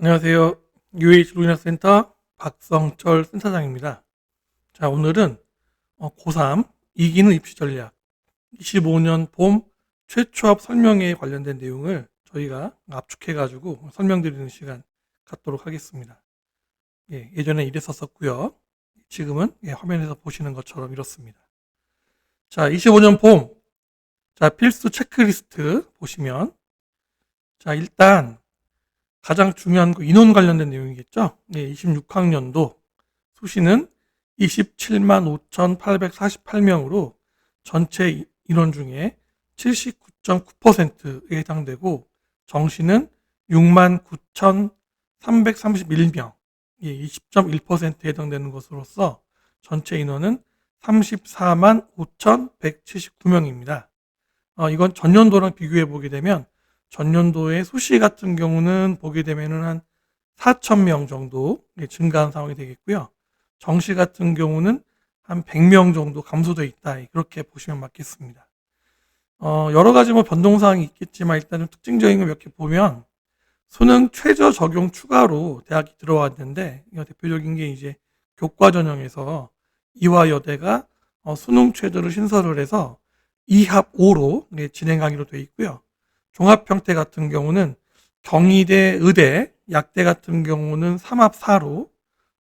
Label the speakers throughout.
Speaker 1: 안녕하세요. UH 로인학센터 박성철 센터장입니다. 자, 오늘은 고3 이기는 입시 전략 25년 봄 최초합 설명회에 관련된 내용을 저희가 압축해가지고 설명드리는 시간 갖도록 하겠습니다. 예전에 이랬었고요. 지금은 화면에서 보시는 것처럼 이렇습니다. 자, 25년 봄. 자, 필수 체크리스트 보시면, 자, 일단 가장 중요한 거 인원 관련된 내용이겠죠. 26학년도 수시는 27만 5,848명으로 전체 인원 중에 79.9%에 해당되고, 정시는 6만 9,331명, 20.1%에 해당되는 것으로서 전체 인원은 34만 5,179명입니다. 이건 전년도랑 비교해 보게 되면 전년도에 수시 같은 경우는 보게 되면은 한 4,000명 정도 증가한 상황이 되겠고요. 정시 같은 경우는 한 100명 정도 감소되어 있다. 그렇게 보시면 맞겠습니다. 여러 가지 변동사항이 있겠지만 일단은 특징적인 거 몇 개 보면 수능 최저 적용 추가로 대학이 들어왔는데, 이거 대표적인 게 이제 교과 전형에서 이화여대가 수능 최저를 신설을 해서 2합 5로 진행하기로 되어 있고요. 종합 형태 같은 경우는 경희대, 의대, 약대 같은 경우는 3합 4로,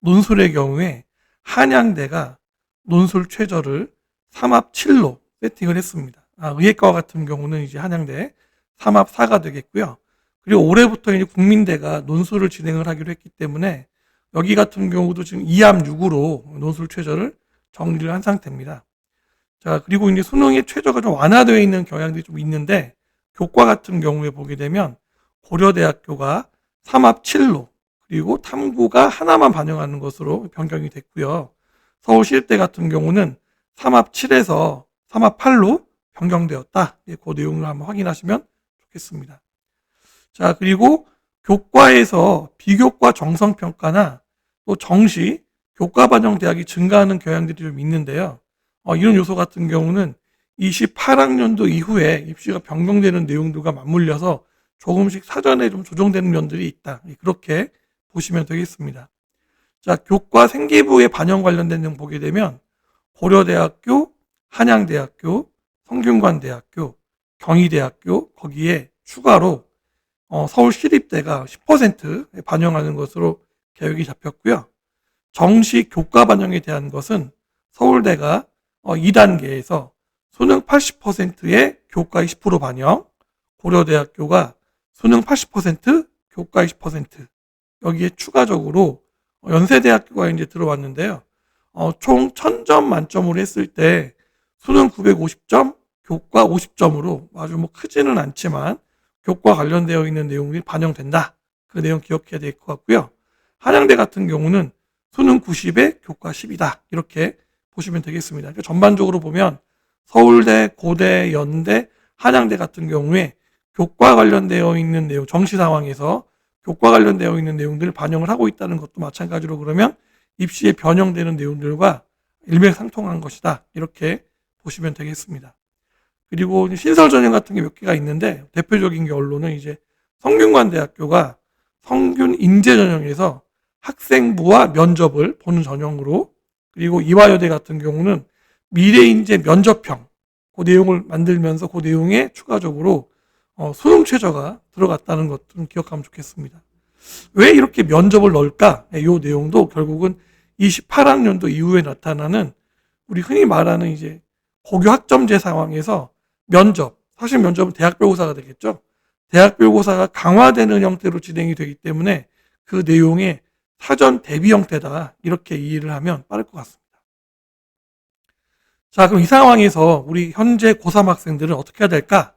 Speaker 1: 논술의 경우에 한양대가 논술 최저를 3합 7로 세팅을 했습니다. 의예과 같은 경우는 이제 한양대 3합 4가 되겠고요. 그리고 올해부터 이제 국민대가 논술을 진행을 하기로 했기 때문에 여기 같은 경우도 지금 2합 6으로 논술 최저를 정리를 한 상태입니다. 자, 그리고 이제 수능의 최저가 좀 완화되어 있는 경향들이 좀 있는데, 교과 같은 경우에 보게 되면 고려대학교가 3합 7로, 그리고 탐구가 하나만 반영하는 것으로 변경이 됐고요. 서울시립대 같은 경우는 3합 7에서 3합 8로 변경되었다. 그 내용을 한번 확인하시면 좋겠습니다. 자, 그리고 교과에서 비교과 정성평가나 또 정시, 교과 반영 대학이 증가하는 경향들이 좀 있는데요. 이런 요소 같은 경우는 28학년도 이후에 입시가 변경되는 내용들과 맞물려서 조금씩 사전에 좀 조정되는 면들이 있다. 그렇게 보시면 되겠습니다. 자, 교과 생기부의 반영 관련된 내용 보게 되면 고려대학교, 한양대학교, 성균관대학교, 경희대학교 거기에 추가로 서울시립대가 10% 반영하는 것으로 계획이 잡혔고요. 정시 교과 반영에 대한 것은 서울대가 2단계에서 수능 80%의 교과 20% 반영, 고려대학교가 수능 80%, 교과 20%, 여기에 추가적으로 연세대학교가 이제 들어왔는데요. 총 1000점 만점으로 했을 때 수능 950점, 교과 50점으로 아주 크지는 않지만 교과 관련되어 있는 내용이 반영된다. 그 내용 기억해야 될 것 같고요. 한양대 같은 경우는 수능 90에 교과 10이다. 이렇게 보시면 되겠습니다. 그러니까 전반적으로 보면 서울대, 고대, 연대, 한양대 같은 경우에 교과 관련되어 있는 내용, 정시 상황에서 교과 관련되어 있는 내용들을 반영을 하고 있다는 것도 마찬가지로 그러면 입시에 변형되는 내용들과 일맥상통한 것이다. 이렇게 보시면 되겠습니다. 그리고 신설 전형 같은 게 몇 개가 있는데, 대표적인 게 언론은 이제 성균관대학교가 성균 인재 전형에서 학생부와 면접을 보는 전형으로, 그리고 이화여대 같은 경우는 미래인재 면접형 그 내용을 만들면서 그 내용에 추가적으로 수능 최저가 들어갔다는 것 좀 기억하면 좋겠습니다. 왜 이렇게 면접을 넣을까? 이 내용도 결국은 28학년도 이후에 나타나는 우리 흔히 말하는 이제 고교 학점제 상황에서 면접, 사실 면접은 대학별고사가 되겠죠. 대학별고사가 강화되는 형태로 진행이 되기 때문에 그 내용의 사전 대비 형태다. 이렇게 이해를 하면 빠를 것 같습니다. 자, 그럼 이 상황에서 우리 현재 고3 학생들은 어떻게 해야 될까?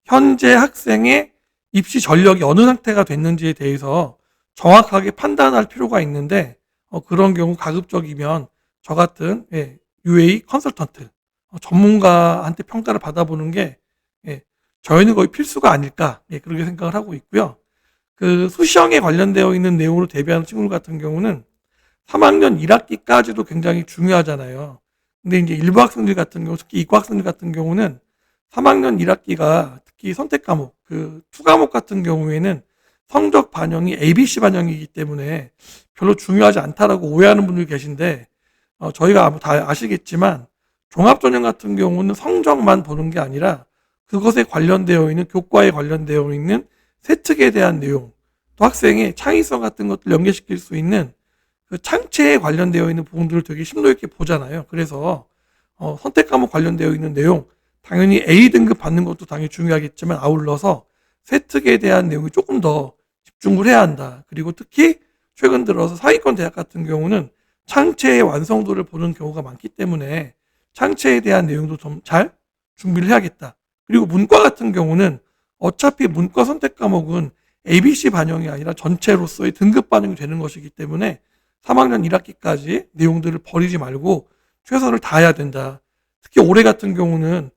Speaker 1: 현재 학생의 입시 전력이 어느 상태가 됐는지에 대해서 정확하게 판단할 필요가 있는데, 그런 경우 가급적이면 저 같은 UA 컨설턴트, 전문가한테 평가를 받아보는 게 저희는 거의 필수가 아닐까, 그렇게 생각을 하고 있고요. 그 수시형에 관련되어 있는 내용으로 대비하는 친구들 같은 경우는 3학년 1학기까지도 굉장히 중요하잖아요. 근데 이제 일부 학생들 같은 경우, 특히 이과 학생들 같은 경우는 3학년 1학기가 특히 선택 과목, 그 투과목 같은 경우에는 성적 반영이 ABC 반영이기 때문에 별로 중요하지 않다라고 오해하는 분들이 계신데, 저희가 다 아시겠지만 종합전형 같은 경우는 성적만 보는 게 아니라 그것에 관련되어 있는, 교과에 관련되어 있는 세특에 대한 내용, 또 학생의 창의성 같은 것들 연계시킬 수 있는 그 창체에 관련되어 있는 부분들을 되게 심도 있게 보잖아요. 그래서 선택 과목 관련되어 있는 내용, 당연히 A등급 받는 것도 당연히 중요하겠지만 아울러서 세특에 대한 내용이 조금 더 집중을 해야 한다. 그리고 특히 최근 들어서 상위권 대학 같은 경우는 창체의 완성도를 보는 경우가 많기 때문에 창체에 대한 내용도 좀 잘 준비를 해야겠다. 그리고 문과 같은 경우는 어차피 문과 선택 과목은 ABC 반영이 아니라 전체로서의 등급 반영이 되는 것이기 때문에 3학년 1학기까지 내용들을 버리지 말고 최선을 다해야 된다. 특히 올해 같은 경우는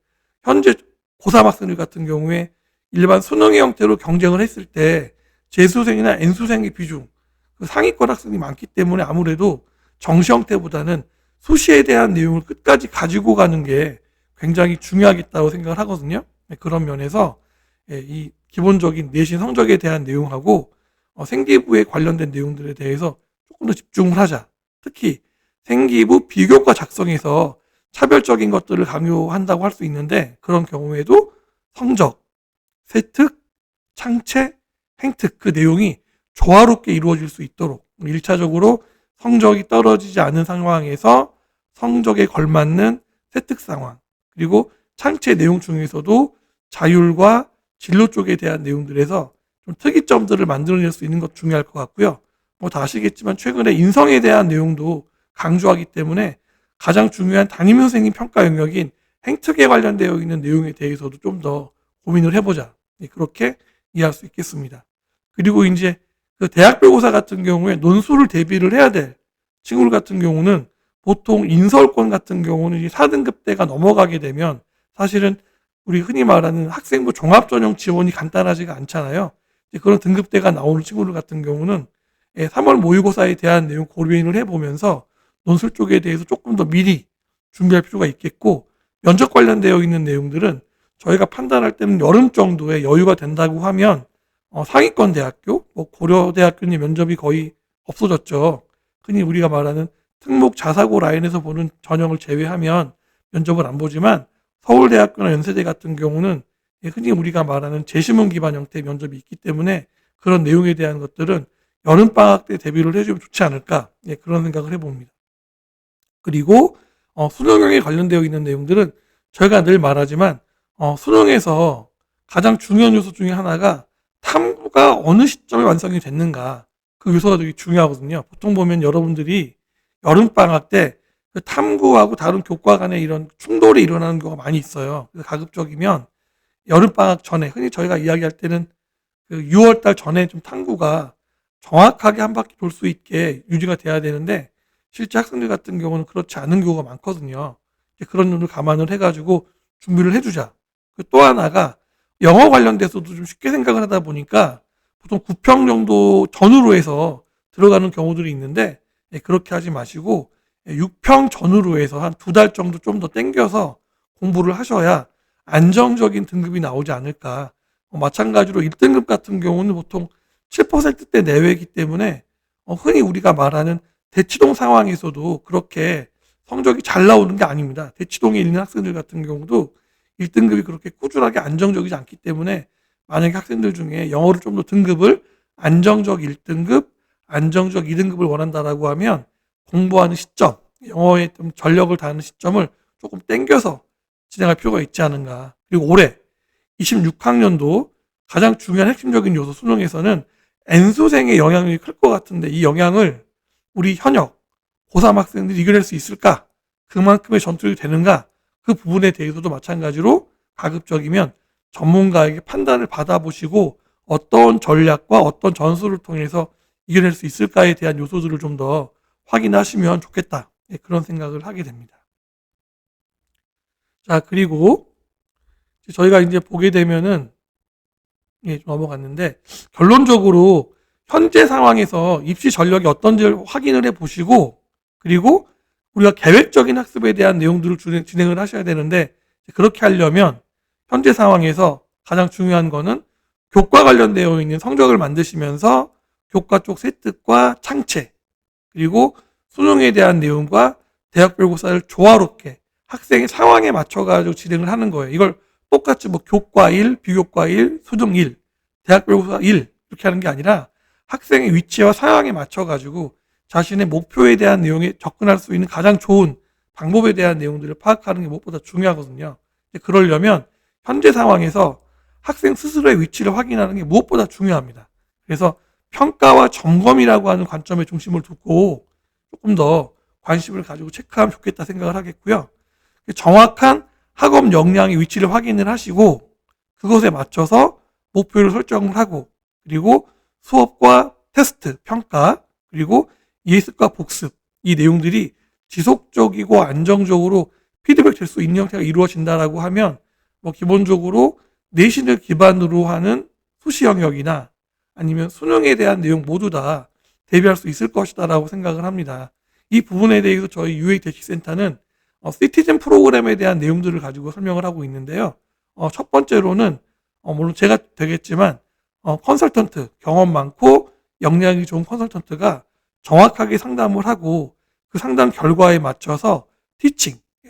Speaker 1: 현재 고3 학생들 같은 경우에 일반 수능의 형태로 경쟁을 했을 때 재수생이나 N수생의 비중, 그 상위권 학생이 많기 때문에 아무래도 정시 형태보다는 수시에 대한 내용을 끝까지 가지고 가는 게 굉장히 중요하겠다고 생각을 하거든요. 그런 면에서 이 기본적인 내신 성적에 대한 내용하고 생기부에 관련된 내용들에 대해서 조금 더 집중을 하자. 특히 생기부 비교과 작성에서 차별적인 것들을 강요한다고 할 수 있는데, 그런 경우에도 성적, 세특, 창체, 행특, 그 내용이 조화롭게 이루어질 수 있도록 1차적으로 성적이 떨어지지 않은 상황에서 성적에 걸맞는 세특 상황, 그리고 창체 내용 중에서도 자율과 진로 쪽에 대한 내용들에서 좀 특이점들을 만들어낼 수 있는 것 중요할 것 같고요. 뭐 다 아시겠지만 최근에 인성에 대한 내용도 강조하기 때문에 가장 중요한 담임 선생님 평가 영역인 행특에 관련되어 있는 내용에 대해서도 좀 더 고민을 해보자. 그렇게 이해할 수 있겠습니다. 그리고 이제 그 대학별고사 같은 경우에 논술을 대비를 해야 될 친구들 같은 경우는 보통 인서울권 같은 경우는 4등급대가 넘어가게 되면 사실은 우리 흔히 말하는 학생부 종합전형 지원이 간단하지가 않잖아요. 그런 등급대가 나오는 친구들 같은 경우는 3월 모의고사에 대한 내용 고민을 해보면서 논술 쪽에 대해서 조금 더 미리 준비할 필요가 있겠고, 면접 관련되어 있는 내용들은 저희가 판단할 때는 여름 정도에 여유가 된다고 하면 상위권 대학교, 뭐 고려대학교는 면접이 거의 없어졌죠. 흔히 우리가 말하는 특목 자사고 라인에서 보는 전형을 제외하면 면접을 안 보지만 서울대학교나 연세대 같은 경우는 흔히 우리가 말하는 재시문 기반 형태의 면접이 있기 때문에 그런 내용에 대한 것들은 여름방학 때 대비를 해주면 좋지 않을까, 그런 생각을 해봅니다. 그리고 수능형에 관련되어 있는 내용들은 저희가 늘 말하지만 수능에서 가장 중요한 요소 중에 하나가 탐구가 어느 시점에 완성이 됐는가, 그 요소가 되게 중요하거든요. 보통 보면 여러분들이 여름방학 때 그 탐구하고 다른 교과 간에 이런 충돌이 일어나는 경우가 많이 있어요. 그래서 가급적이면 여름방학 전에, 흔히 저희가 이야기할 때는 그 6월달 전에 좀 탐구가 정확하게 한 바퀴 돌 수 있게 유지가 돼야 되는데, 실제 학생들 같은 경우는 그렇지 않은 경우가 많거든요. 그런 점을 감안을 해가지고 준비를 해주자. 또 하나가 영어 관련돼서도 좀 쉽게 생각을 하다 보니까 보통 9평 정도 전후로 해서 들어가는 경우들이 있는데, 그렇게 하지 마시고 6평 전후로 해서 한 2달 정도 좀 더 땡겨서 공부를 하셔야 안정적인 등급이 나오지 않을까. 마찬가지로 1등급 같은 경우는 보통 7%대 내외이기 때문에 흔히 우리가 말하는 대치동 상황에서도 그렇게 성적이 잘 나오는 게 아닙니다. 대치동에 있는 학생들 같은 경우도 1등급이 그렇게 꾸준하게 안정적이지 않기 때문에, 만약에 학생들 중에 영어를 좀 더 등급을 안정적 1등급, 안정적 2등급을 원한다라고 하면 공부하는 시점, 영어에 좀 전력을 다하는 시점을 조금 땡겨서 진행할 필요가 있지 않은가. 그리고 올해 26학년도 가장 중요한 핵심적인 요소 수능에서는 N수생의 영향이 클 것 같은데, 이 영향을 우리 현역 고3 학생들이 이겨낼 수 있을까? 그만큼의 전투력이 되는가? 그 부분에 대해서도 마찬가지로 가급적이면 전문가에게 판단을 받아보시고 어떤 전략과 어떤 전술을 통해서 이겨낼 수 있을까에 대한 요소들을 좀 더 확인하시면 좋겠다. 그런 생각을 하게 됩니다. 자, 그리고 저희가 이제 보게 되면은 좀 넘어갔는데, 결론적으로 현재 상황에서 입시 전력이 어떤지를 확인을 해 보시고, 그리고 우리가 계획적인 학습에 대한 내용들을 진행을 하셔야 되는데, 그렇게 하려면 현재 상황에서 가장 중요한 거는 교과 관련되어 있는 성적을 만드시면서 교과 쪽 세특과 창체, 그리고 수능에 대한 내용과 대학별 고사를 조화롭게 학생의 상황에 맞춰가지고 진행을 하는 거예요. 이걸 똑같이 뭐 교과 1, 비교과 1, 수능 1, 대학별 고사 1 이렇게 하는 게 아니라 학생의 위치와 상황에 맞춰가지고 자신의 목표에 대한 내용에 접근할 수 있는 가장 좋은 방법에 대한 내용들을 파악하는 게 무엇보다 중요하거든요. 그러려면 현재 상황에서 학생 스스로의 위치를 확인하는 게 무엇보다 중요합니다. 그래서 평가와 점검이라고 하는 관점에 중심을 두고 조금 더 관심을 가지고 체크하면 좋겠다 생각을 하겠고요. 정확한 학업 역량의 위치를 확인을 하시고 그것에 맞춰서 목표를 설정을 하고, 그리고 수업과 테스트, 평가, 그리고 예습과 복습, 이 내용들이 지속적이고 안정적으로 피드백 될 수 있는 형태가 이루어진다라고 하면 뭐 기본적으로 내신을 기반으로 하는 수시 영역이나 아니면 수능에 대한 내용 모두 다 대비할 수 있을 것이다라고 생각을 합니다. 이 부분에 대해서 저희 UA 대치센터는 시티즌 프로그램에 대한 내용들을 가지고 설명을 하고 있는데요. 첫 번째로는 물론 제가 되겠지만 컨설턴트, 경험 많고 역량이 좋은 컨설턴트가 정확하게 상담을 하고 그 상담 결과에 맞춰서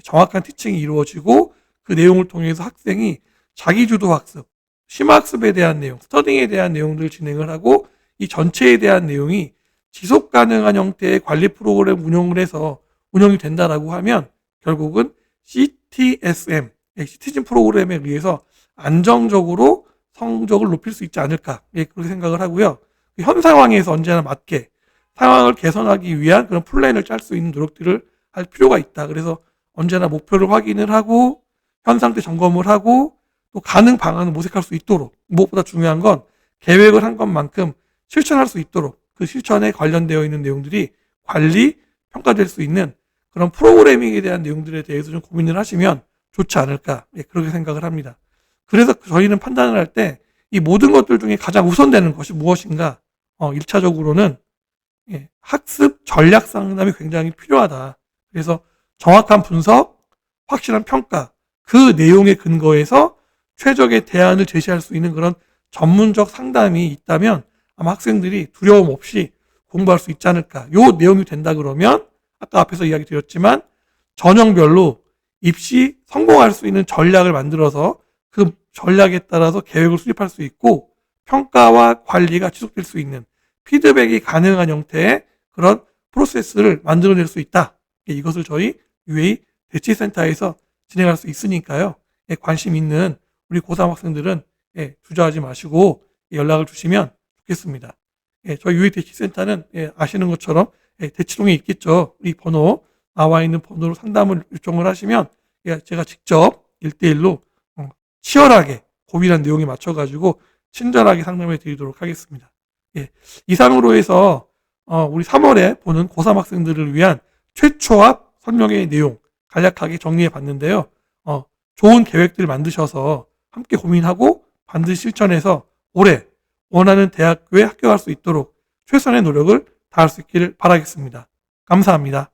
Speaker 1: 정확한 티칭이 이루어지고 그 내용을 통해서 학생이 자기주도 학습, 심화학습에 대한 내용, 스터딩에 대한 내용들을 진행을 하고 이 전체에 대한 내용이 지속 가능한 형태의 관리 프로그램 운영을 해서 운영이 된다라고 하면 결국은 CTSM, 시티즌 프로그램에 의해서 안정적으로 성적을 높일 수 있지 않을까, 그렇게 생각을 하고요. 현 상황에서 언제나 맞게 상황을 개선하기 위한 그런 플랜을 짤 수 있는 노력들을 할 필요가 있다. 그래서 언제나 목표를 확인을 하고 현 상태 점검을 하고 또 가능 방안을 모색할 수 있도록, 무엇보다 중요한 건 계획을 한 것만큼 실천할 수 있도록 그 실천에 관련되어 있는 내용들이 관리, 평가될 수 있는 그런 프로그래밍에 대한 내용들에 대해서 좀 고민을 하시면 좋지 않을까, 그렇게 생각을 합니다. 그래서 저희는 판단을 할 때 이 모든 것들 중에 가장 우선되는 것이 무엇인가, 1차적으로는 학습 전략 상담이 굉장히 필요하다. 그래서 정확한 분석, 확실한 평가, 그 내용에 근거해서 최적의 대안을 제시할 수 있는 그런 전문적 상담이 있다면 아마 학생들이 두려움 없이 공부할 수 있지 않을까. 요 내용이 된다 그러면 아까 앞에서 이야기 드렸지만 전형별로 입시 성공할 수 있는 전략을 만들어서 그 전략에 따라서 계획을 수립할 수 있고 평가와 관리가 지속될 수 있는 피드백이 가능한 형태의 그런 프로세스를 만들어낼 수 있다. 이것을 저희 UA 대치센터에서 진행할 수 있으니까요. 관심 있는 우리 고3 학생들은 주저하지 마시고 연락을 주시면 좋겠습니다. 저희 UA 대치센터는 아시는 것처럼 대치동에 있겠죠. 이 번호, 나와 있는 번호로 상담을 요청을 하시면 제가 직접 1대1로 치열하게 고민한 내용에 맞춰가지고 친절하게 상담해 드리도록 하겠습니다. 이상으로 해서 우리 3월에 보는 고3 학생들을 위한 최초합 설명의 내용 간략하게 정리해 봤는데요. 좋은 계획들을 만드셔서 함께 고민하고 반드시 실천해서 올해 원하는 대학교에 합격할 수 있도록 최선의 노력을 다할 수 있기를 바라겠습니다. 감사합니다.